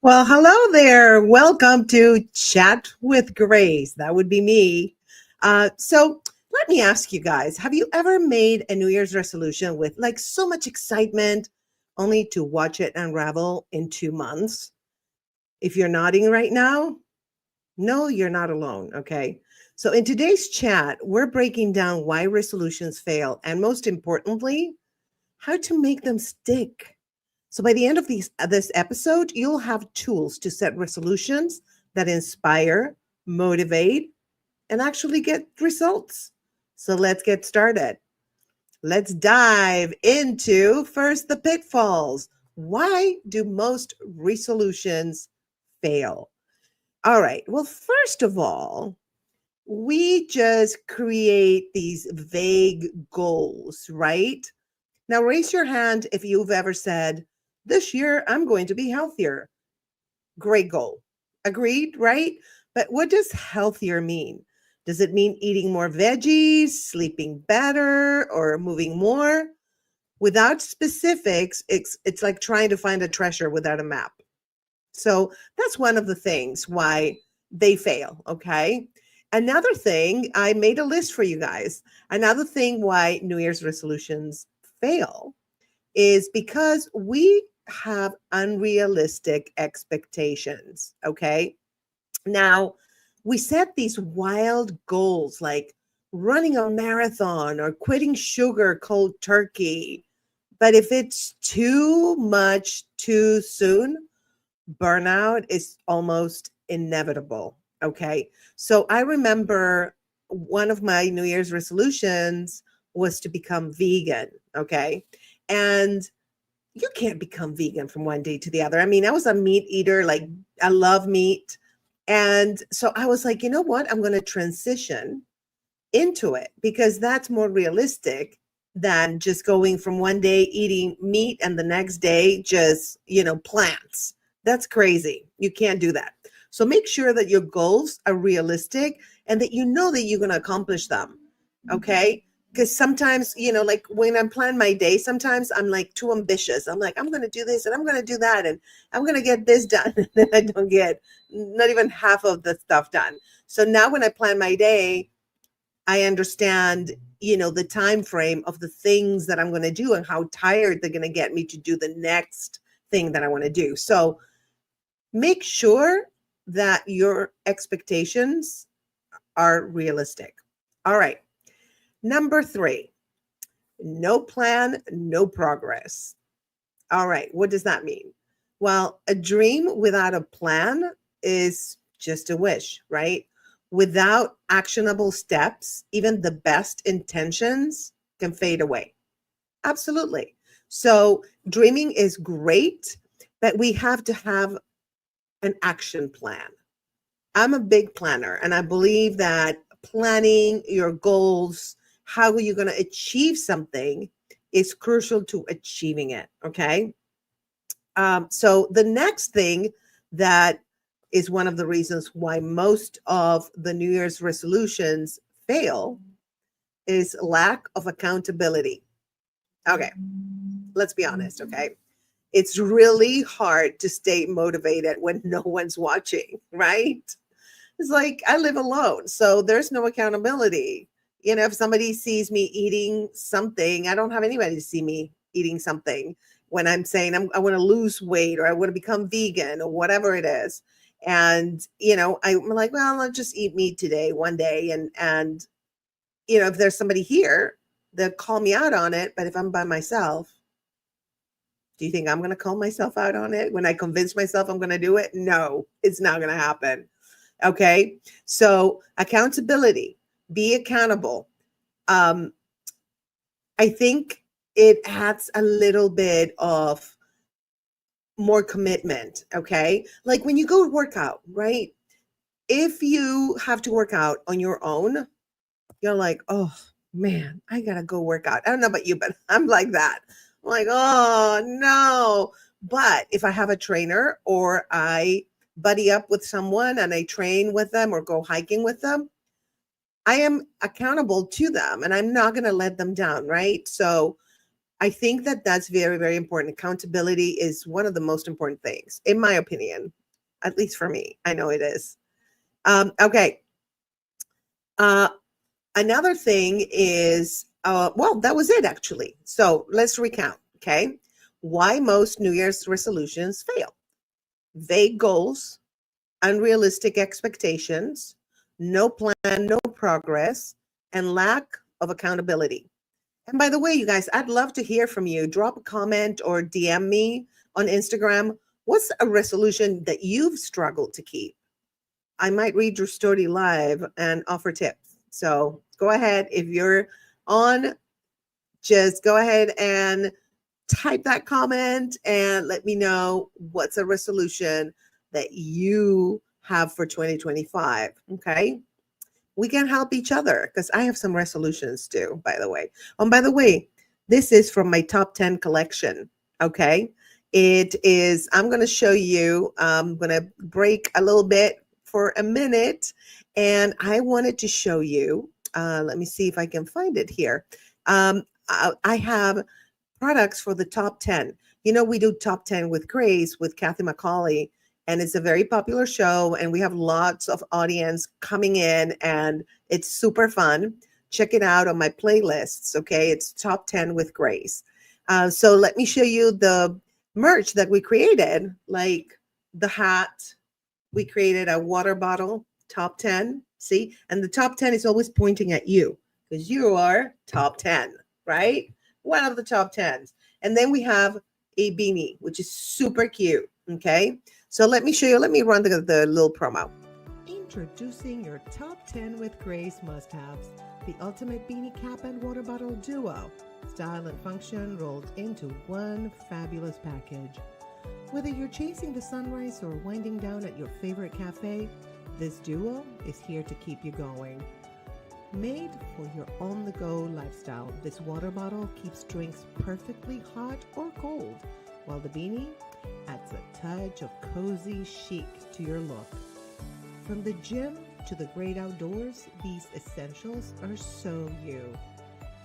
Well, hello there. Welcome to Chat with Grace. That would be me. So let me ask you guys, have you ever made a New Year's resolution with like so much excitement only to watch it unravel in 2 months? If you're nodding right now, no, you're not alone. Okay. So in today's chat, we're breaking down why resolutions fail and most importantly, how to make them stick. So by the end of this episode, you'll have tools to set resolutions that inspire, motivate, and actually get results. So let's get started. Let's dive into first the pitfalls. Why do most resolutions fail? All right. Well, first of all, we just create these vague goals, right? Now, raise your hand if you've ever said, this year I'm going to be healthier. Great goal. Agreed, right? But what does healthier mean? Does it mean eating more veggies, sleeping better, or moving more? Without specifics, it's like trying to find a treasure without a map. So that's one of the things why they fail. Okay. Another thing, I made a list for you guys. Another thing why New Year's resolutions fail is because we have unrealistic expectations. Okay. Now, we set these wild goals like running a marathon or quitting sugar cold turkey. But if it's too much too soon, burnout is almost inevitable. Okay. So I remember one of my New Year's resolutions was to become vegan. Okay. And you can't become vegan from one day to the other. I mean, I was a meat eater, like I love meat. And so I was like, you know what? I'm going to transition into it because that's more realistic than just going from one day eating meat and the next day just, plants. That's crazy. You can't do that. So make sure that your goals are realistic and that you know that you're going to accomplish them. Okay? Because sometimes, like when I'm planning my day, sometimes I'm like too ambitious. I'm like, I'm going to do this and I'm going to do that and I'm going to get this done. And then I don't get not even half of the stuff done. So now when I plan my day, I understand, the time frame of the things that I'm going to do and how tired they're going to get me to do the next thing that I want to do. So make sure that your expectations are realistic. All right. Number 3, no plan, no progress. All right. What does that mean? Well, a dream without a plan is just a wish, right? Without actionable steps, even the best intentions can fade away. Absolutely. So, dreaming is great, but we have to have an action plan. I'm a big planner, and I believe that planning your goals, how are you going to achieve something, is crucial to achieving it. Okay. So the next thing that is one of the reasons why most of the New Year's resolutions fail is lack of accountability. Okay, let's be honest. Okay, it's really hard to stay motivated when no one's watching, right? It's like I live alone, so there's no accountability. If somebody sees me eating something, I don't have anybody to see me eating something when I'm saying I want to lose weight or I want to become vegan or whatever it is. And, I'm like, well, I'll just eat meat today, one day. And, if there's somebody here, they'll call me out on it. But if I'm by myself, do you think I'm going to call myself out on it when I convince myself I'm going to do it? No, it's not going to happen. Okay. So accountability, be accountable. Um, I think it adds a little bit of more commitment. Okay. Like when you go work out, right? If you have to work out on your own, you're like, oh man, I gotta go work out. I don't know about you, but I'm like that. I'm like, oh no. But if I have a trainer or I buddy up with someone and I train with them or go hiking with them, I am accountable to them and I'm not gonna let them down, right? So I think that that's very, very important. Accountability is one of the most important things, in my opinion, at least for me. I know it is. Okay. Uh, Another thing is, well, that was it actually. So let's recount. Okay. Why most New Year's resolutions fail: vague goals, unrealistic expectations, no plan, no progress, and lack of accountability. And by the way, you guys, I'd love to hear from you. Drop a comment or DM me on Instagram. What's a resolution that you've struggled to keep? I might read your story live and offer tips. So go ahead. If you're on, just go ahead and type that comment and let me know what's a resolution that you have for 2025. Okay. We can help each other because I have some resolutions too, by the way. By the way, this is from my top 10 collection. Okay. It is, I'm going to show you, I'm going to break a little bit for a minute. And I wanted to show you, let me see if I can find it here. I have products for the top 10. You know, we do top 10 with Grace, with Kathy McCauley, and it's a very popular show. And we have lots of audience coming in, and it's super fun. Check it out on my playlists. Okay. It's top 10 with Grace. So let me show you the merch that we created, like the hat. We created a water bottle, top 10. See, and the top 10 is always pointing at you because you are top 10, right? One of the top 10s. And then we have a beanie, which is super cute. Okay. So let me show you. Let me run the little promo. Introducing your top 10 with Grace must-haves, the ultimate beanie cap and water bottle duo. Style and function rolled into one fabulous package. Whether you're chasing the sunrise or winding down at your favorite cafe, this duo is here to keep you going. Made for your on-the-go lifestyle, this water bottle keeps drinks perfectly hot or cold, while the beanie adds a touch of cozy chic to your look. From the gym to the great outdoors, these essentials are so you.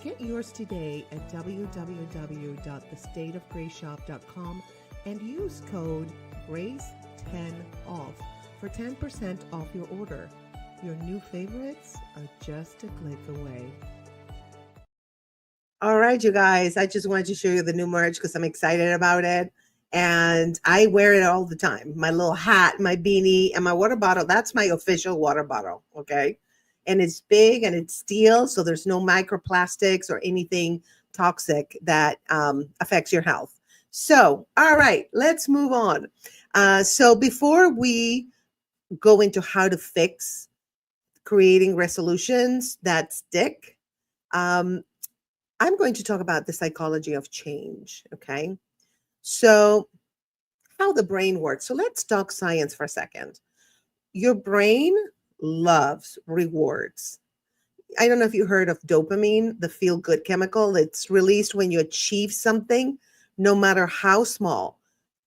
Get yours today at www.thestateofgraceshop.com and use code GRACE10OFF for 10% off your order. Your new favorites are just a click away. All right, you guys, I just wanted to show you the new merch because I'm excited about it. And I wear it all the time. My little hat, my beanie, and my water bottle. That's my official water bottle, okay? And it's big and it's steel, so there's no microplastics or anything toxic that affects your health. So, all right, let's move on. So before we go into how to fix creating resolutions that stick, I'm going to talk about the psychology of change, okay? So how the brain works. So let's talk science for a second. Your brain loves rewards. I don't know if you heard of dopamine, the feel-good chemical. It's released when you achieve something, no matter how small.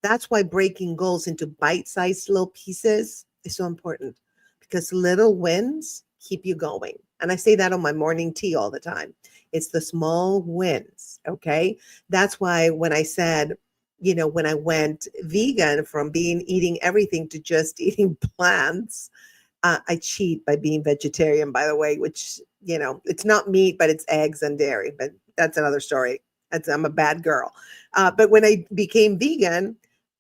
That's why breaking goals into bite-sized little pieces is so important, because little wins keep you going. And I say that on my morning tea all the time. It's the small wins, okay? That's why when I said, when I went vegan from eating everything to just eating plants, I cheat by being vegetarian, by the way, which, it's not meat, but it's eggs and dairy. But that's another story. I'm a bad girl. But when I became vegan,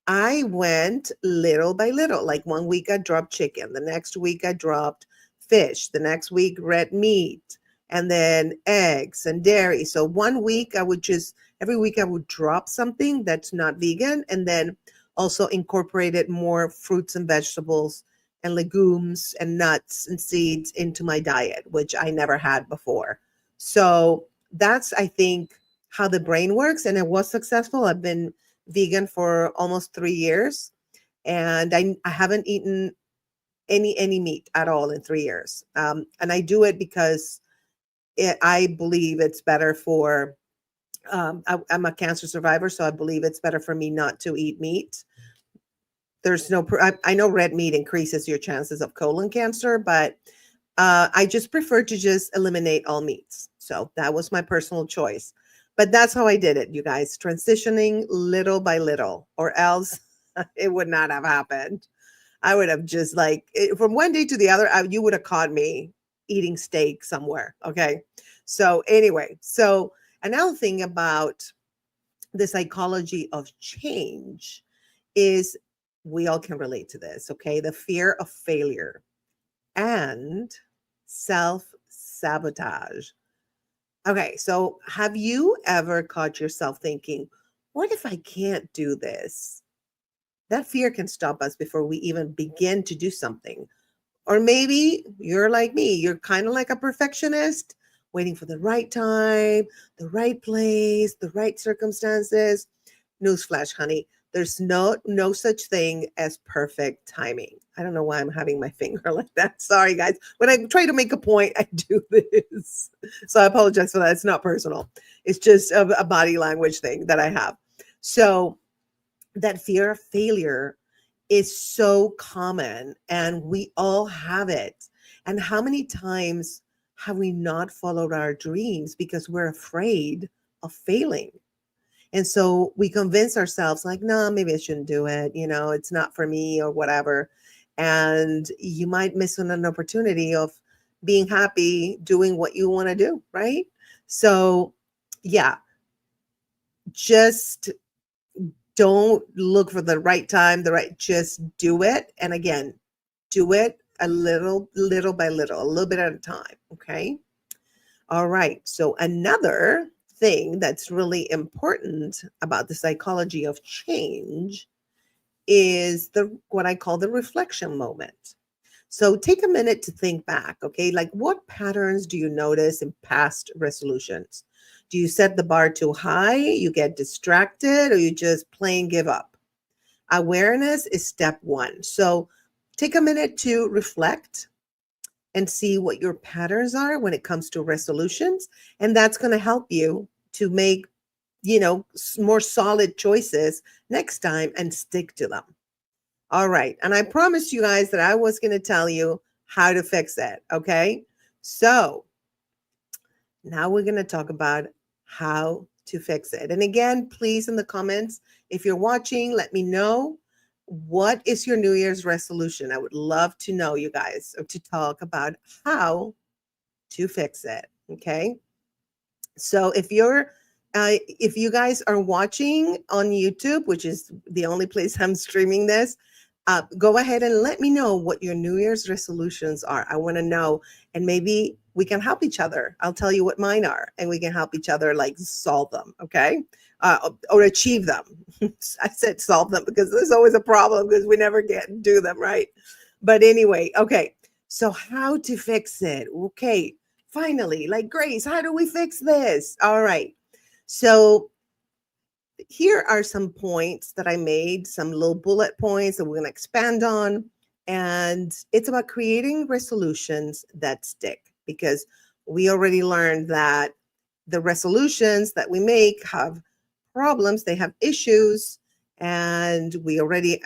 I went little by little. Like one week I dropped chicken. The next week I dropped fish. The next week, red meat. And then eggs and dairy. So one week every week I would drop something that's not vegan, and then also incorporated more fruits and vegetables and legumes and nuts and seeds into my diet, which I never had before. So that's, I think, how the brain works. And it was successful. I've been vegan for almost 3 years, and I haven't eaten any meat at all in 3 years. And I do it because I believe it's better for, I'm a cancer survivor, so I believe it's better for me not to eat meat. There's I know red meat increases your chances of colon cancer, but I just prefer to just eliminate all meats. So that was my personal choice. But that's how I did it, you guys, transitioning little by little, or else it would not have happened. I would have just like from one day to the other, you would have caught me eating steak somewhere. Okay. So, anyway, so another thing about the psychology of change is we all can relate to this. Okay. The fear of failure and self sabotage. Okay. So, have you ever caught yourself thinking, what if I can't do this? That fear can stop us before we even begin to do something. Or maybe you're like me, you're kind of like a perfectionist, waiting for the right time, the right place, the right circumstances. Newsflash, honey, there's no such thing as perfect timing. I don't know why I'm having my finger like that. Sorry, guys. When I try to make a point, I do this. So I apologize for that. It's not personal. It's just a body language thing that I have. So that fear of failure is so common and we all have it. And how many times have we not followed our dreams because we're afraid of failing? And so we convince ourselves, like, no, maybe I shouldn't do it. It's not for me or whatever. And you might miss an opportunity of being happy doing what you want to do, right? So, yeah, just don't look for the right time, just do it. And again, do it little by little, a little bit at a time. Okay. All right. So another thing that's really important about the psychology of change is the what I call the reflection moment. So take a minute to think back, okay? Like what patterns do you notice in past resolutions? Do you set the bar too high, you get distracted, or you just plain give up? Awareness is step one. So take a minute to reflect and see what your patterns are when it comes to resolutions. And that's going to help you to make, more solid choices next time and stick to them. All right. And I promised you guys that I was going to tell you how to fix it. Okay. So now we're going to talk about how to fix it. And again, please, in the comments, if you're watching, let me know, what is your New Year's resolution? I would love to know, you guys, to talk about how to fix it. Okay. So if you guys are watching on YouTube, which is the only place I'm streaming this, go ahead and let me know what your New Year's resolutions are. I want to know, and maybe we can help each other. I'll tell you what mine are, and we can help each other like solve them, okay? Or achieve them. I said solve them because there's always a problem because we never get do them, right? But anyway, okay. So how to fix it? Okay, finally, like Grace, how do we fix this? All right. So here are some points that I made, some little bullet points that we're going to expand on. And it's about creating resolutions that stick, because we already learned that the resolutions that we make have problems, they have issues, and we already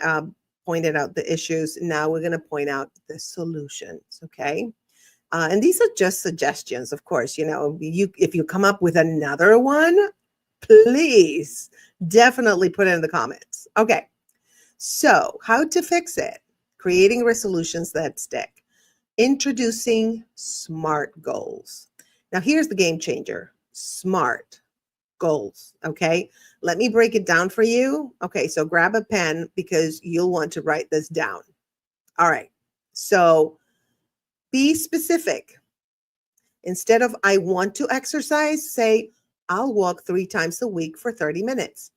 pointed out the issues. Now we're going to point out the solutions, okay? And these are just suggestions, of course. If you come up with another one, please definitely put it in the comments. Okay, so how to fix it? Creating resolutions that stick. Introducing SMART goals. Now, here's the game changer. SMART goals, okay? Let me break it down for you. Okay, so grab a pen because you'll want to write this down. All right, so be specific. Instead of I want to exercise, say I'll walk 3 times a week for 30 minutes.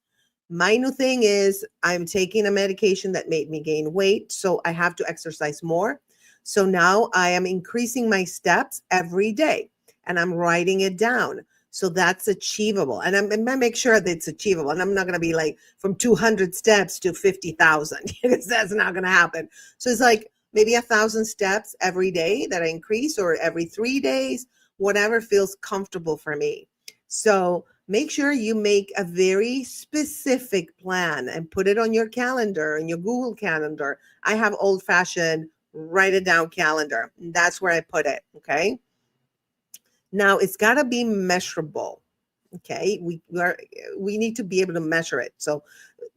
My new thing is I'm taking a medication that made me gain weight, so I have to exercise more. So now I am increasing my steps every day and I'm writing it down. So that's achievable. And I'm going to make sure that it's achievable. And I'm not going to be like from 200 steps to 50,000 because that's not going to happen. So it's like maybe 1,000 steps every day that I increase, or every 3 days, whatever feels comfortable for me. So make sure you make a very specific plan and put it on your calendar, in your Google Calendar. I have old-fashioned write it down calendar. That's where I put it, okay? Now it's got to be measurable, Okay, we need to be able to measure it. So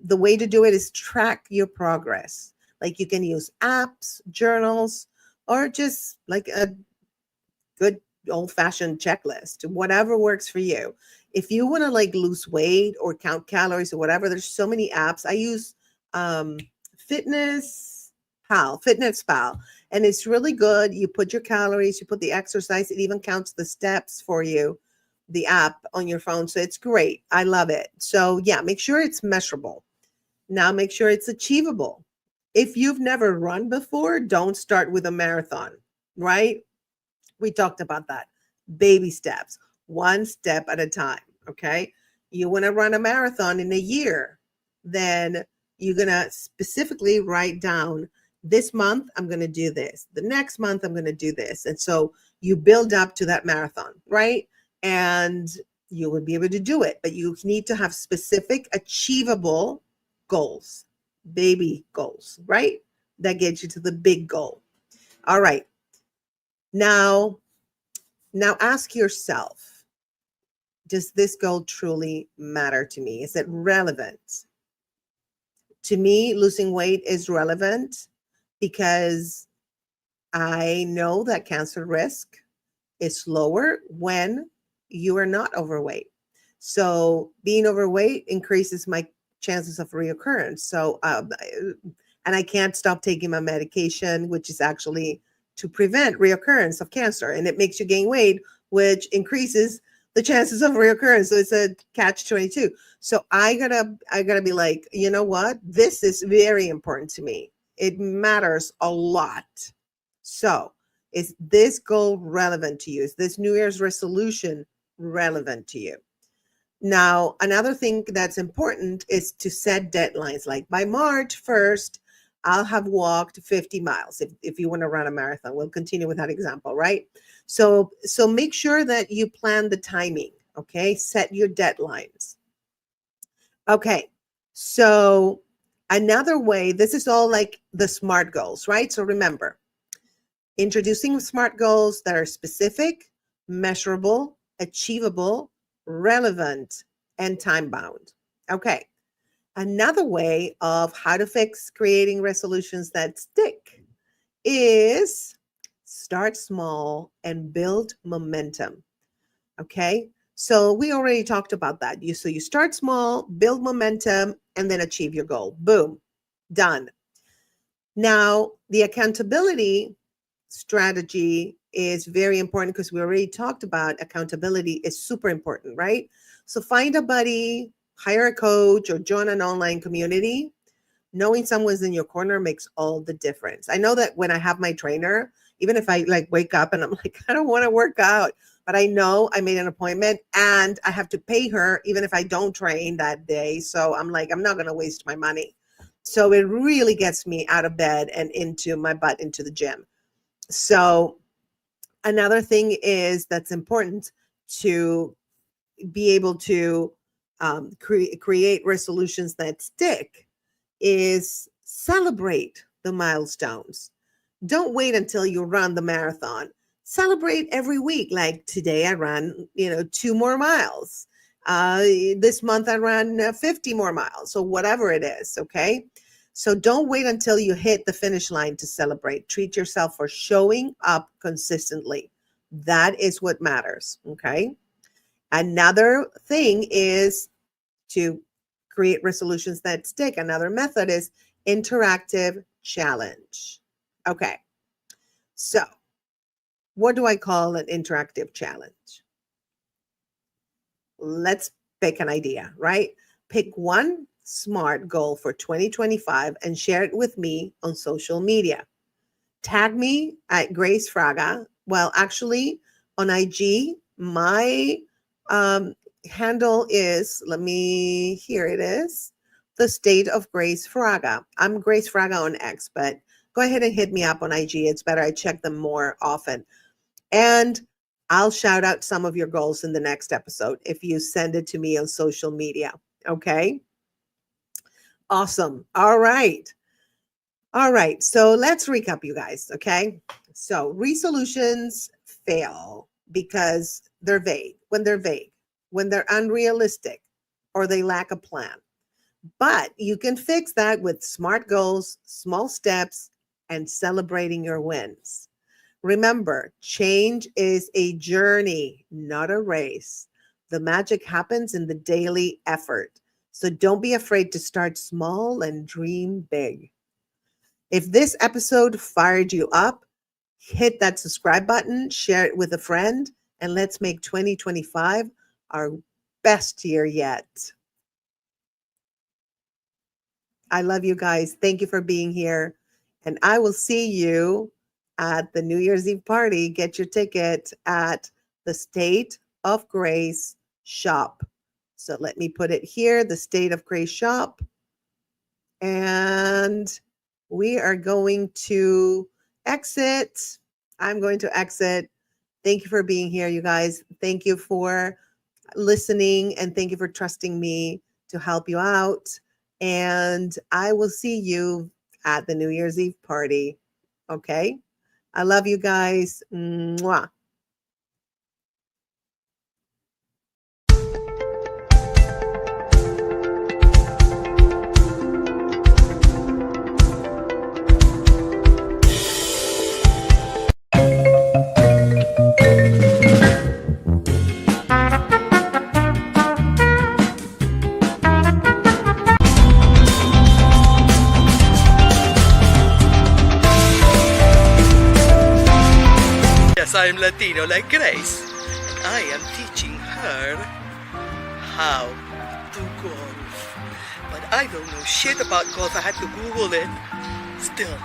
the way to do it is track your progress. Like you can use apps, journals, or just like a good old fashioned checklist, whatever works for you. If you want to like lose weight or count calories or whatever, there's so many apps. I use um, Fitness Pal, and it's really good. You put your calories, you put the exercise, it even counts the steps for you, the app on your phone. So it's great. I love it. So yeah, make sure it's measurable. Now make sure it's achievable. If you've never run before, don't start with a marathon, right? We talked about that. Baby steps, one step at a time. Okay. You want to run a marathon in a year, then you're going to specifically write down this month, I'm going to do this. The next month, I'm going to do this. And so you build up to that marathon, right? And you will be able to do it, but you need to have specific, achievable goals, baby goals, right? That gets you to the big goal. All right. Now ask yourself, does this goal truly matter to me? Is it relevant? To me, losing weight is relevant because I know that cancer risk is lower when you are not overweight. So being overweight increases my chances of reoccurrence. So, and I can't stop taking my medication, which is actually to prevent reoccurrence of cancer. And it makes you gain weight, which increases the chances of reoccurrence. So it's a catch 22. So I gotta be like, you know what? This is very important to me. It matters a lot. So is this goal relevant to you? Is this New Year's resolution relevant to you? Now, another thing that's important is to set deadlines. Like by March 1st, I'll have walked 50 miles if you want to run a marathon. We'll continue with that example, right? So make sure that you plan the timing, okay? Set your deadlines. Okay, so another way, this is all like the SMART goals, right? So remember, introducing SMART goals that are specific, measurable, achievable, relevant, and time bound. Okay. Another way of how to fix creating resolutions that stick is start small and build momentum. Okay. So we already talked about that. So you start small, build momentum, and then achieve your goal. Boom. Done. Now, the accountability strategy is very important because we already talked about accountability is super important, right? So find a buddy, hire a coach, or join an online community. Knowing someone's in your corner makes all the difference. I know that when I have my trainer, even if I like wake up and I'm like, I don't want to work out, but I know I made an appointment and I have to pay her even if I don't train that day. So I'm like, I'm not going to waste my money. So it really gets me out of bed and into my butt into the gym. So another thing is that's important to be able to create resolutions that stick is celebrate the milestones. Don't wait until you run the marathon. Celebrate every week. Like today I ran, 2 more miles. This month I ran 50 more miles. So whatever it is, okay? So don't wait until you hit the finish line to celebrate. Treat yourself for showing up consistently. That is what matters, okay? Another thing is to create resolutions that stick. Another method is interactive challenge. Okay, so what do I call an interactive challenge? Let's pick an idea, right? Pick one SMART goal for 2025 and share it with me on social media. Tag me at Grace Fraga. Well, actually, on IG, my handle is, here it is, the State of Grace Fraga. I'm Grace Fraga on X, but go ahead and hit me up on IG. It's better. I check them more often. And I'll shout out some of your goals in the next episode if you send it to me on social media. Okay. Awesome. All right. So let's recap, you guys. Okay. So resolutions fail because they're vague. When they're vague, when they're unrealistic or they lack a plan. But you can fix that with smart goals, small steps, and celebrating your wins. Remember, change is a journey, not a race. The magic happens in the daily effort. So don't be afraid to start small and dream big. If this episode fired you up, hit that subscribe button, share it with a friend, and let's make 2025 our best year yet. I love you guys. Thank you for being here. And I will see you at the New Year's Eve party. Get your ticket at the State of Grace shop. So let me put it here, the State of Grace shop. And we are going to exit. I'm going to exit. Thank you for being here, you guys. Thank you for listening, and thank you for trusting me to help you out. And I will see you at the New Year's Eve party. Okay? I love you guys. Mwah. Yes, I'm Latino like Grace. And I am teaching her how to golf. But I don't know shit about golf. I had to Google it. Still,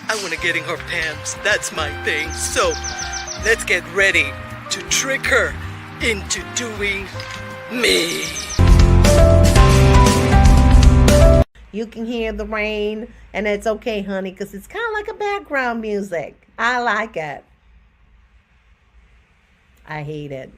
I want to get in her pants. That's my thing. So, let's get ready to trick her into doing me. You can hear the rain, and it's okay, honey, because it's kind of like a background music. I like it. I hate it.